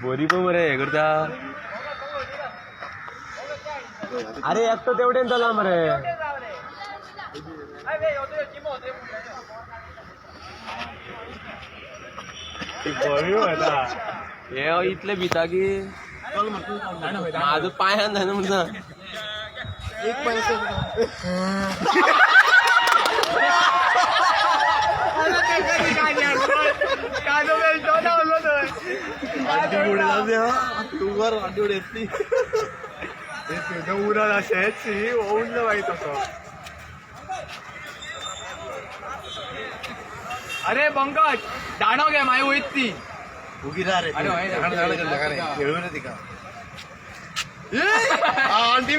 बोरी पण बरे हे करता. अरे एक तर तेवढे झाला मरे. हे इथले भिता की माझं पायान झालं म्हणता. एक उरा शेची होऊन माहित असं. अरे पंकज दाणव घ्या माय होईत ती उगी रा रे खेळू रे तिका आंटी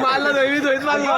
मारला दैवीत होईत मारला.